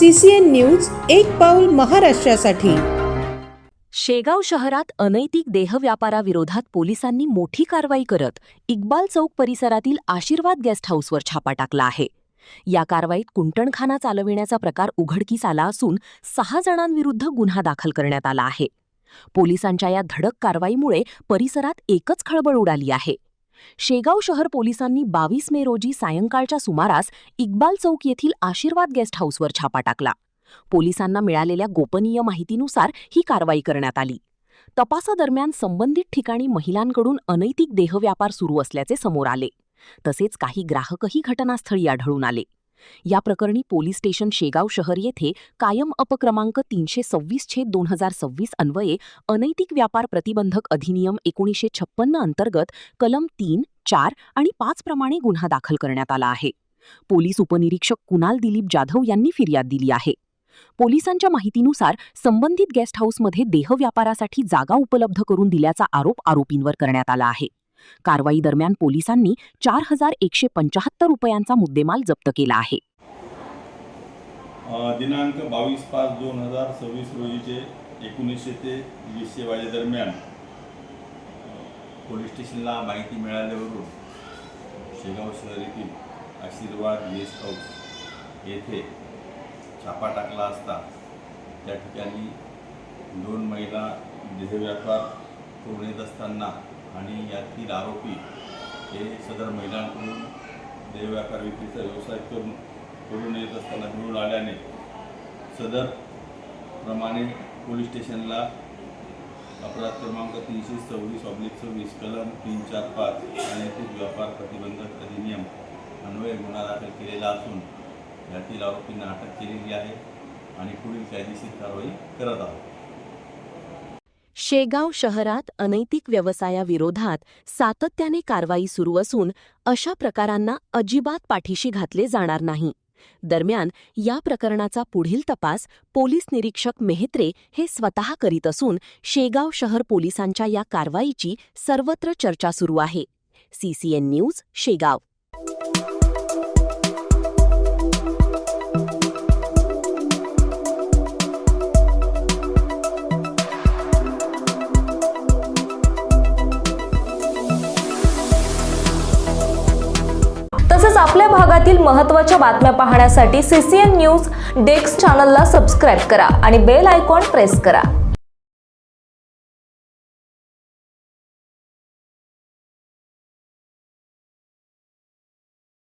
CCN news एक पाऊल महाराष्ट्रासाठी। शेगाव शहरात अनैतिक देहव्यापाराविरोधात पोलिसांनी मोठी कारवाई करत इक्बाल चौक परिसरातील आशीर्वाद गेस्ट हाऊसवर छापा टाकला आहे। या कारवाईत कुंटणखाना चालविण्याचा प्रकार उघडकीस आला असून 6 जणांविरुद्ध गुन्हा दाखल करण्यात आला आहे। पोलिसांच्या या धडक कारवाईमुळे परिसरात एकच खळबळ उडाली आहे। शेगाव शहर पोलिसांनी 22 मे रोजी सायंकाळच्या सुमारास इक्बाल चौक येथील आशीर्वाद गेस्ट हाऊसवर छापा टाकला। पोलिसांना मिळालेल्या गोपनीय माहितीनुसार ही कारवाई करण्यात आली। तपासादरम्यान संबंधित ठिकाणी महिलांकडून अनैतिक देहव्यापार सुरू असल्याचे समोर आले। तसेच काही ग्राहकही घटनास्थळी आढळून आले। या प्रकरणी पोलीस स्टेशन शेगाव शहर येथे कायम अपक्रमांक 326/2026 अन्वये अनैतिक व्यापार प्रतिबंधक अधिनियम 1956 अंतर्गत कलम 3, 4 आणि 5 प्रमाणे गुन्हा दाखल करण्यात आला आहे। पोलीस उपनिरीक्षक कुणाल दिलीप जाधव यांनी फिर्याद दिली आहे। पोलिसांच्या माहितीनुसार संबंधित गेस्ट हाऊसमध्ये देहव्यापारासाठी जागा उपलब्ध करून दिल्याचा आरोप आरोपींवर करण्यात आला आहे। कारवाई दरम्यान पोलिसांनी 4175 रुपयांचा मुद्देमाल जप्त केला आहे। दिनांक 22/5/2026 रोजीचे 1900 ते 2000 वाजेदरम्यान पोलीस स्टेशनला माहिती मिळाल्यावरून शेगाव शहर येथील आशीर्वाद गेस्ट हाऊस येथे छापा टाकला असता त्या ठिकाणी 2 महिला देहव्यापार करून येत असताना आणि यातील आरोपी हे सदर महिलांकडून देहव्यापार विक्रीचा व्यवसाय करून येत असताना मिळून आल्याने सदर प्रमाणे पोलीस स्टेशनला अपराध क्रमांक 326/26 कलम 345 अनैतिक व्यापार प्रतिबंधक अधिनियम अन्वये गुन्हा दाखल केलेला असून यातील आरोपींना अटक केलेली आहे आणि पुढील कायदेशीर कारवाई करत आहोत। शेगाव शहरात अनैतिक व्यवसायाविरोधात सातत्याने कारवाई सुरू असून अशा प्रकारांना अजिबात पाठीशी घातले जाणार नाही। दरम्यान या प्रकरणाचा पुढील तपास पोलीस निरीक्षक मेहत्रे हे स्वतः करीत असून शेगाव शहर पोलिसांच्या या कारवाईची सर्वत्र चर्चा सुरू आहे। CCN news Shegaon. तसेच आपल्या भागातील महत्त्वाच्या बातम्या पाहण्यासाठी CCN न्यूज डेस्क चॅनलला सबस्क्राइब करा आणि बेल आयकॉन प्रेस करा।